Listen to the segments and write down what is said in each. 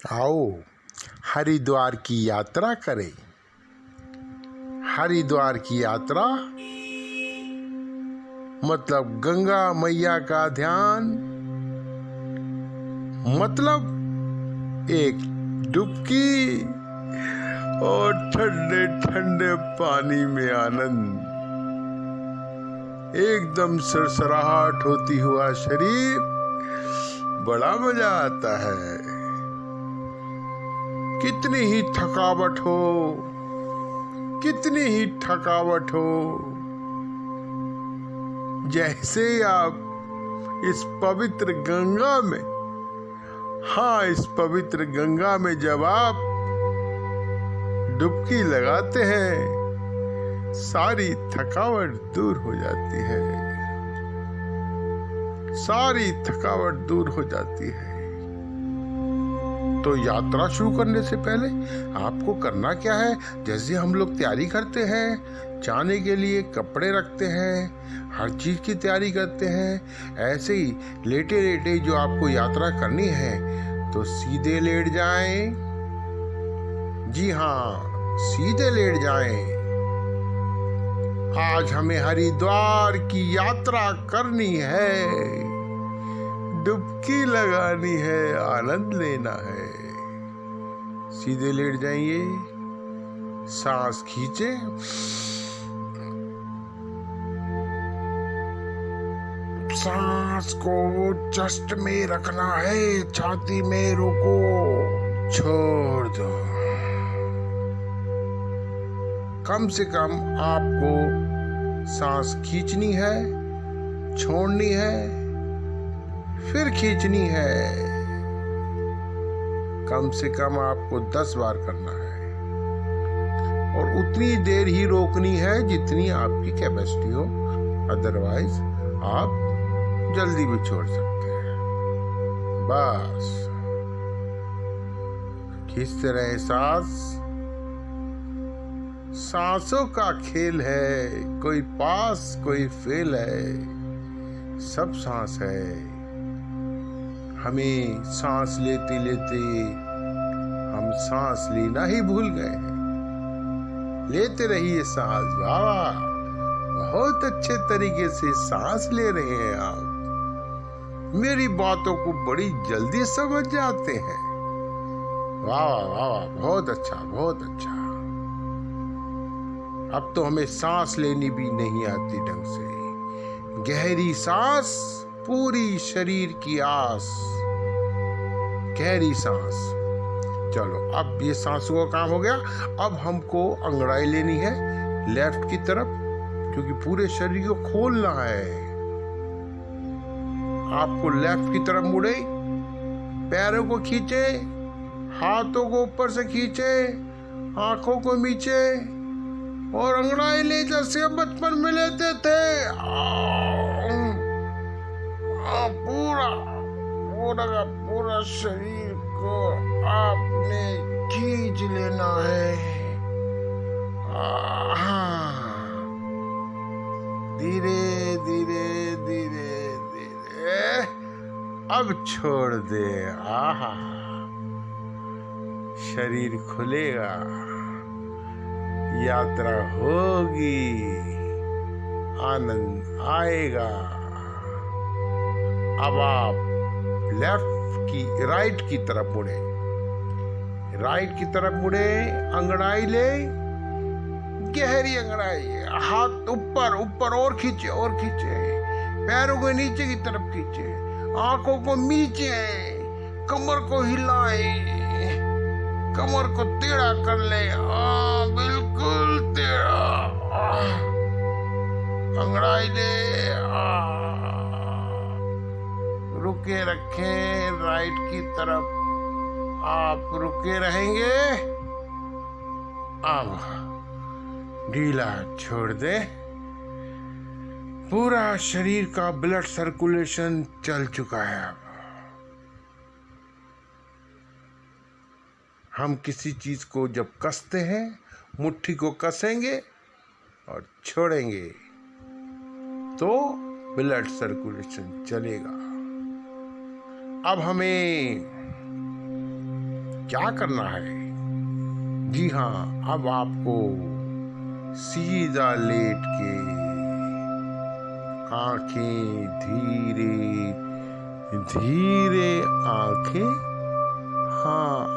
आओ हरिद्वार की यात्रा करें। हरिद्वार की यात्रा मतलब गंगा मैया का ध्यान, मतलब एक डुबकी और ठंडे ठंडे पानी में आनंद। एकदम सरसराहट होती हुआ शरीर, बड़ा मजा आता है। कितनी ही थकावट हो, कितनी ही थकावट हो, जैसे आप इस पवित्र गंगा में, हाँ इस पवित्र गंगा में जब आप डुबकी लगाते हैं, सारी थकावट दूर हो जाती है। सारी थकावट दूर हो जाती है। तो यात्रा शुरू करने से पहले आपको करना क्या है? जैसे हम लोग तैयारी करते हैं, जाने के लिए कपड़े रखते हैं, हर चीज की तैयारी करते हैं, ऐसे ही लेटे लेटे जो आपको यात्रा करनी है तो सीधे लेट जाएं। जी हाँ, सीधे लेट जाएं। आज हमें हरिद्वार की यात्रा करनी है, डुबकी लगानी है, आनंद लेना है। सीधे लेट जाइए, सांस खींचे, सांस को चेस्ट में रखना है, छाती में रोको, छोड़ दो। कम से कम आपको सांस खींचनी है, छोड़नी है, फिर खींचनी है। कम से कम आपको 10 बार करना है और उतनी देर ही रोकनी है जितनी आपकी कैपेसिटी हो। अदरवाइज आप जल्दी भी छोड़ सकते हैं। बस खींचते रहे सांस। सांसों का खेल है, कोई पास कोई फेल है, सब सांस है। हमें सांस लेते लेते हम सांस लेना ही भूल गए हैं। लेते रहिए सांस। वाह, बहुत अच्छे तरीके से सांस ले रहे हैं आप। मेरी बातों को बड़ी जल्दी समझ जाते हैं। वाह वाह वाह, बहुत अच्छा, बहुत अच्छा। अब तो हमें सांस लेनी भी नहीं आती ढंग से। गहरी सांस, पूरी शरीर की आस, गहरी सांस। चलो, अब ये सांसों का काम हो गया। अब हमको अंगड़ाई लेनी है लेफ्ट की तरफ, क्योंकि पूरे शरीर को खोलना है। आपको लेफ्ट की तरफ मुड़े, पैरों को खींचे, हाथों को ऊपर से खींचे, आंखों को नीचे और अंगड़ाई ले जैसे हम बचपन में लेते थे। पूरा पूरा का पूरा शरीर को आपने खींच लेना है। धीरे धीरे धीरे धीरे अब छोड़ दे। आहा, शरीर खुलेगा, यात्रा होगी, आनंद आएगा। अब आप राइट की तरफ मुड़े, राइट की तरफ मुड़े, अंगड़ाई ले, गहरी अंगड़ाई, हाथ ऊपर ऊपर और खींचे और खींचे, पैरों को नीचे की तरफ खींचे, आंखों को नीचे, कमर को हिलाए, कमर को टेढ़ा कर ले, बिल्कुल टेढ़ा, अंगड़ाई ले, रुके रखें राइट की तरफ। आप रुके रहेंगे। अब ढीला छोड़ दे। पूरा शरीर का ब्लड सर्कुलेशन चल चुका है। अब हम किसी चीज को जब कसते हैं, मुट्ठी को कसेंगे और छोड़ेंगे तो ब्लड सर्कुलेशन चलेगा। अब हमें क्या करना है? जी हाँ, अब आपको सीधा लेट के आंखें धीरे धीरे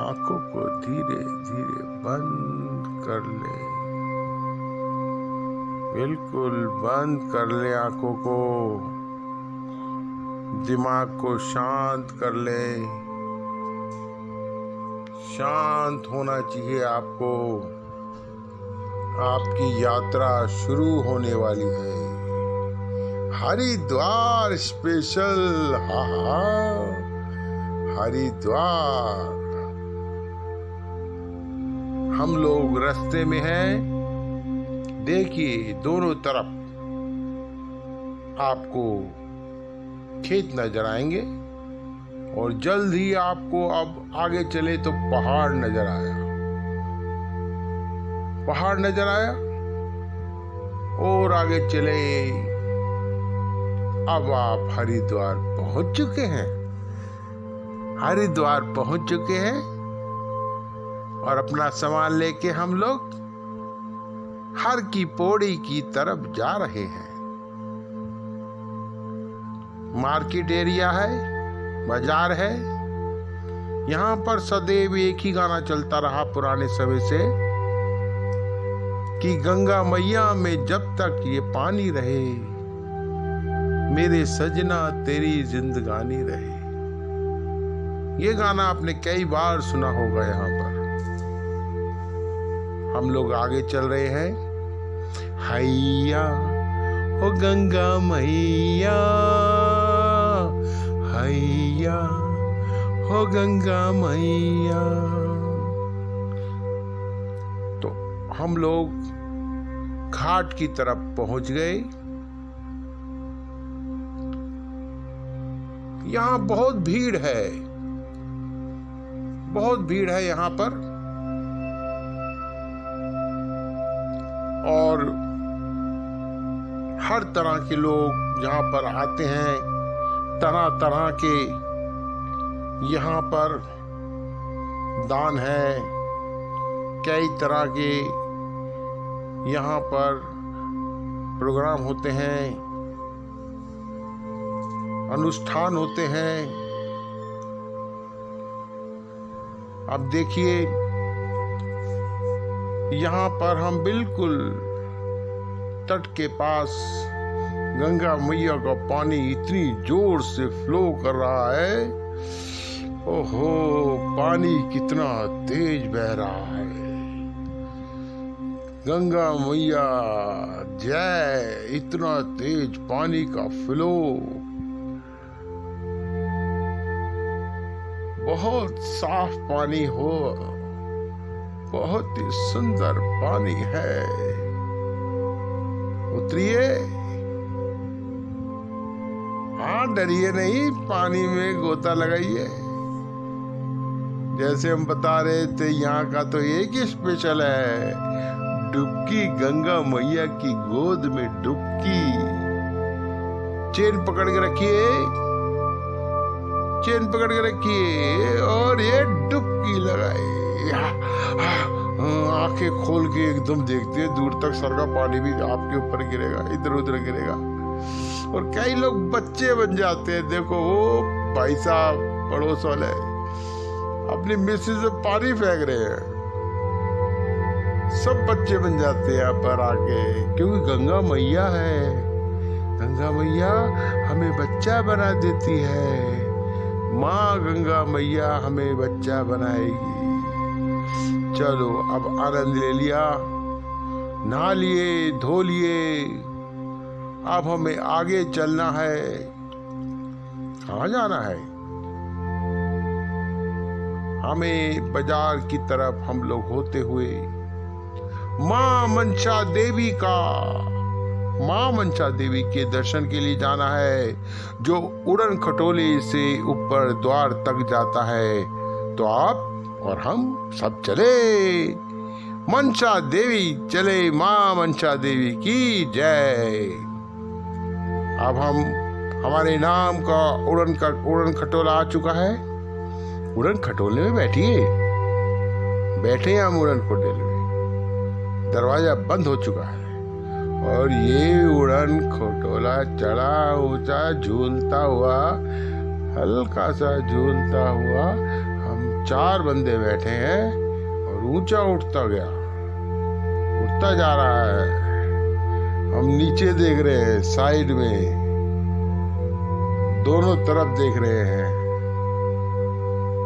आंखों को धीरे धीरे बंद कर ले। बिल्कुल बंद कर ले आंखों को। दिमाग को शांत कर ले। शांत होना चाहिए आपको। आपकी यात्रा शुरू होने वाली है। हरिद्वार स्पेशल। हरिद्वार। हम लोग रास्ते में हैं। देखिए दोनों तरफ आपको खेत नजर आएंगे और जल्द ही आपको अब आगे चले तो पहाड़ नजर आया। पहाड़ नजर आया और आगे चले। अब आप हरिद्वार पहुंच चुके हैं। हरिद्वार पहुंच चुके हैं और अपना सामान लेके हम लोग हर की पौड़ी की तरफ जा रहे हैं। मार्केट एरिया है, बाजार है। यहाँ पर सदैव एक ही गाना चलता रहा पुराने समय से कि गंगा मैया में जब तक ये पानी रहे, मेरे सजना तेरी जिंदगानी रहे। ये गाना आपने कई बार सुना होगा। यहाँ पर हम लोग आगे चल रहे हैं। हैया ओ गंगा मैया, हैया हो गंगा मैया। तो हम लोग घाट की तरफ पहुंच गए। यहाँ बहुत भीड़ है, बहुत भीड़ है यहाँ पर। और हर तरह के लोग यहाँ पर आते हैं। तरह तरह के यहाँ पर दान है। कई तरह के यहाँ पर प्रोग्राम होते हैं, अनुष्ठान होते हैं। अब देखिए यहाँ पर हम बिल्कुल तट के पास गंगा मैया का पानी इतनी जोर से फ्लो कर रहा है। ओहो, पानी कितना तेज बह रहा है। गंगा मैया जय। इतना तेज पानी का फ्लो। बहुत साफ पानी हो, बहुत ही सुंदर पानी है। उतरिए। हाँ, डरिए नहीं, पानी में गोता लगाइए। जैसे हम बता रहे थे, यहाँ का तो एक ही स्पेशल है, डुबकी। गंगा मैया की गोद में डुबकी। चेन पकड़ के रखिए, चेन पकड़ के रखिए और ये डुबकी लगाए। आंखें खोल के एकदम देखते हैं, दूर तक सर का पानी भी आपके ऊपर गिरेगा, इधर उधर गिरेगा। और कई लोग बच्चे बन जाते हैं। देखो वो भाई साहब पड़ोस वाले अपनी मिसेज से पानी फेंक रहे हैं। सब बच्चे बन जाते हैं यहाँ पर आके, क्योंकि गंगा मैया है। गंगा मैया हमें बच्चा बना देती है। माँ गंगा मैया हमें बच्चा बनाएगी। चलो अब आनंद ले लिया, नहा लिए, धो लिए। अब हमें आगे चलना है। कहाँ जाना है? हमें बाजार की तरफ हम लोग होते हुए माँ मनसा देवी के दर्शन के लिए जाना है, जो उड़न खटोले से ऊपर द्वार तक जाता है। तो आप और हम सब चले। मनसा देवी चले। माँ मनसा देवी की जय। अब हमारे नाम का उड़न खटोला आ चुका है। उड़न खटोले में बैठिए। बैठे हैं हम उड़न खटोले में। दरवाजा बंद हो चुका है और ये उड़न खटोला चढ़ा ऊंचा झूलता हुआ, हल्का सा झूलता हुआ, हम 4 बंदे बैठे हैं और ऊंचा उठता गया, उठता जा रहा है। हम नीचे देख रहे हैं, साइड में दोनों तरफ देख रहे हैं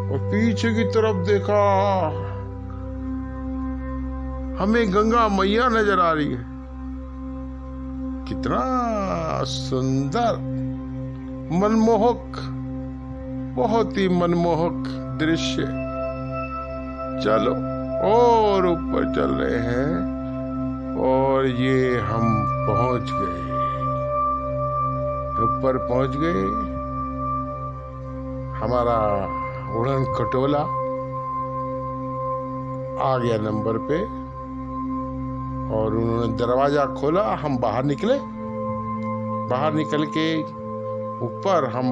और पीछे की तरफ देखा, हमें गंगा मैया नजर आ रही है। कितना सुंदर, मनमोहक, बहुत ही मनमोहक दृश्य। चलो और ऊपर चल रहे हैं और ये हम पहुंच गए, ऊपर पहुंच गए। हमारा उड़न खटोला आ गया नंबर पे और उन्होंने दरवाजा खोला। हम बाहर निकले, बाहर निकल के ऊपर हम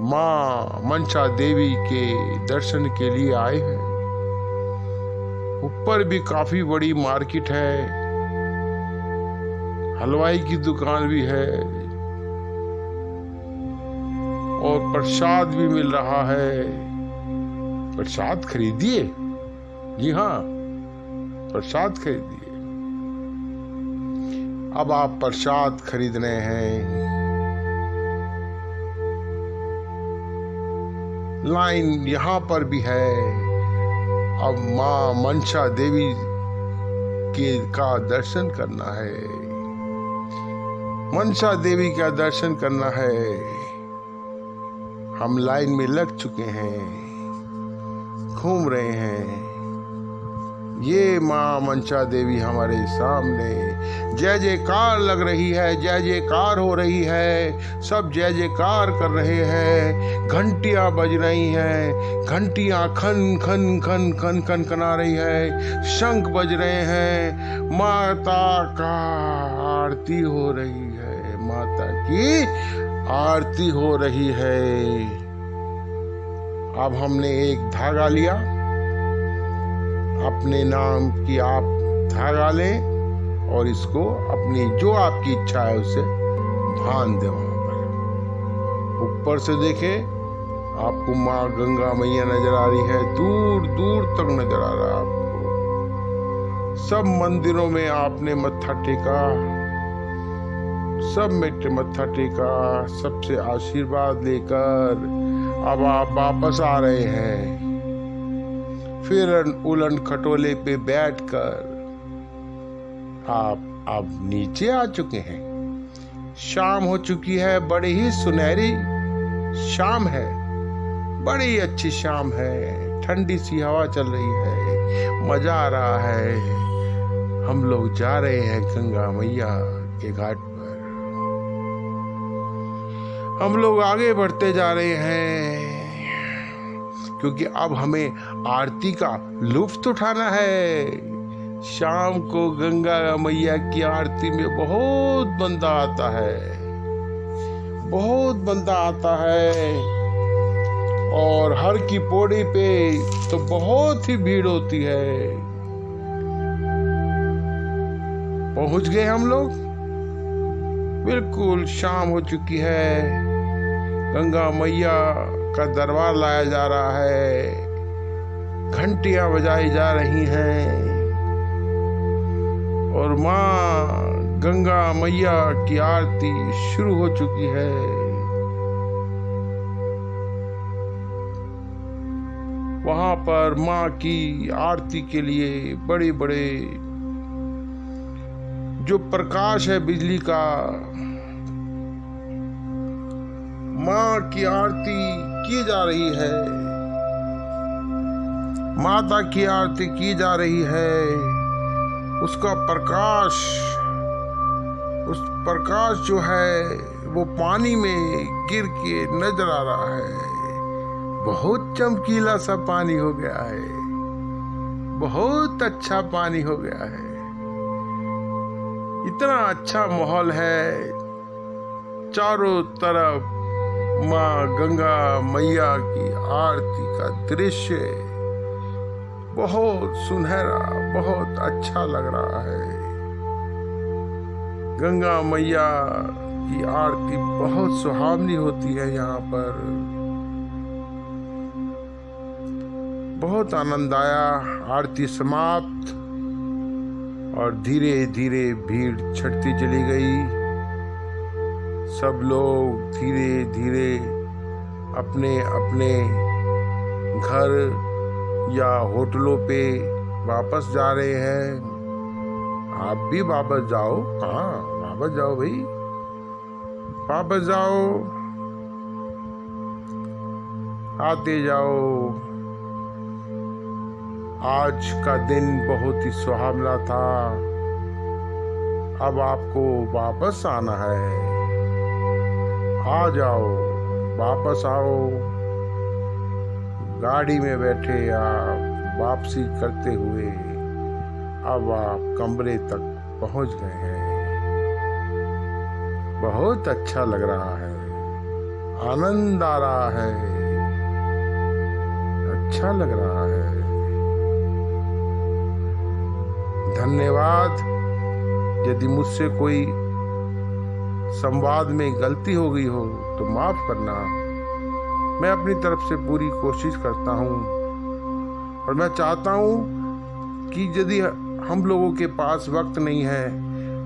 माँ मनसा देवी के दर्शन के लिए आए हैं। ऊपर भी काफी बड़ी मार्केट है, हलवाई की दुकान भी है और प्रसाद भी मिल रहा है। प्रसाद खरीदिए, जी हाँ, प्रसाद खरीदिए। अब आप प्रसाद खरीद रहे हैं। लाइन यहाँ पर भी है। अब माँ मनसा देवी का दर्शन करना है, मनसा देवी का दर्शन करना है। हम लाइन में लग चुके हैं, घूम रहे हैं। ये माँ मनसा देवी हमारे सामने, जय जयकार लग रही है, जय जयकार हो रही है, सब जय जयकार कर रहे हैं। घंटियां बज रही हैं, घंटियां खन खन खन खन खन कना रही है, शंख बज रहे हैं। माता का आरती हो रही है, माता की आरती हो रही है। अब हमने एक धागा लिया, अपने नाम की आप धागा लें और इसको अपनी जो आपकी इच्छा है उसे बांध दे। वहां पर ऊपर से देखे आपको माँ गंगा मैया नजर आ रही है, दूर दूर तक नजर आ रहा है आपको। सब मंदिरों में आपने मत्था टेका, सब में मत्था टेका, सबसे आशीर्वाद लेकर अब आप वापस आ रहे हैं। फिर उड़न खटोले पे बैठकर आप अब नीचे आ चुके हैं। शाम हो चुकी है, बड़ी ही सुनहरी शाम है, बड़ी अच्छी शाम है। ठंडी सी हवा चल रही है, मजा आ रहा है। हम लोग जा रहे हैं गंगा मैया के घाट पर। हम लोग आगे बढ़ते जा रहे हैं क्योंकि अब हमें आरती का लुत्फ उठाना है। शाम को गंगा मैया की आरती में बहुत बंदा आता है, बहुत बंदा आता है और हर की पौड़ी पे तो बहुत ही भीड़ होती है। पहुंच गए हम लोग, बिल्कुल शाम हो चुकी है। गंगा मैया का दरबार लाया जा रहा है, घंटियां बजाई जा रही हैं और माँ गंगा मैया की आरती शुरू हो चुकी है। वहां पर माँ की आरती के लिए बड़े बड़े जो प्रकाश है बिजली का, माँ की आरती की जा रही है, माता की आरती की जा रही है। उसका प्रकाश, उस प्रकाश जो है वो पानी में गिर के नजर आ रहा है। बहुत चमकीला सा पानी हो गया है, बहुत अच्छा पानी हो गया है। इतना अच्छा माहौल है, चारों तरफ माँ गंगा मैया की आरती का दृश्य बहुत सुनहरा, बहुत अच्छा लग रहा है। गंगा मैया की आरती बहुत सुहावनी होती है यहाँ पर। बहुत आनंद आया। आरती समाप्त और धीरे धीरे भीड़ छटती चली गई। सब लोग धीरे धीरे अपने अपने घर या होटलों पे वापस जा रहे हैं। आप भी वापस जाओ। हाँ, वापस जाओ भाई, वापस जाओ, आते जाओ। आज का दिन बहुत ही सुहावना था। अब आपको वापस आना है। आ जाओ, वापस आओ। गाड़ी में बैठे आप वापसी करते हुए अब आप कमरे तक पहुंच गए हैं। बहुत अच्छा लग रहा है, आनंद आ रहा है, अच्छा लग रहा है। धन्यवाद। यदि मुझसे कोई संवाद में गलती हो गई हो तो माफ करना। मैं अपनी तरफ से पूरी कोशिश करता हूँ और मैं चाहता हूँ कि यदि हम लोगों के पास वक्त नहीं है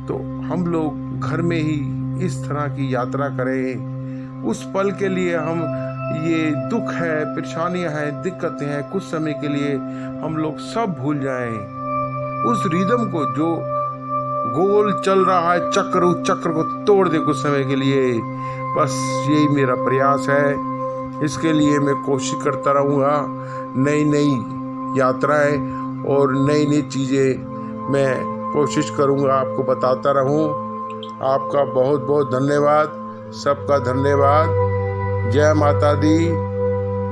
तो हम लोग घर में ही इस तरह की यात्रा करें। उस पल के लिए हम ये दुख है, परेशानियां हैं, दिक्कतें हैं, कुछ समय के लिए हम लोग सब भूल जाएं। उस रिदम को जो गोल चल रहा है चक्र, उस चक्र को तोड़ दे कुछ समय के लिए। बस यही मेरा प्रयास है। इसके लिए मैं कोशिश करता रहूँगा। नई नई यात्राएं और नई नई चीज़ें मैं कोशिश करूँगा आपको बताता रहूँ। आपका बहुत बहुत धन्यवाद। सबका धन्यवाद। जय माता दी,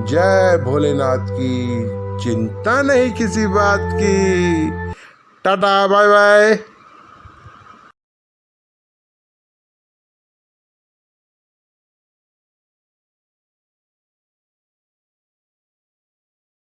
जय भोलेनाथ की। चिंता नहीं किसी बात की। Tata, bye bye.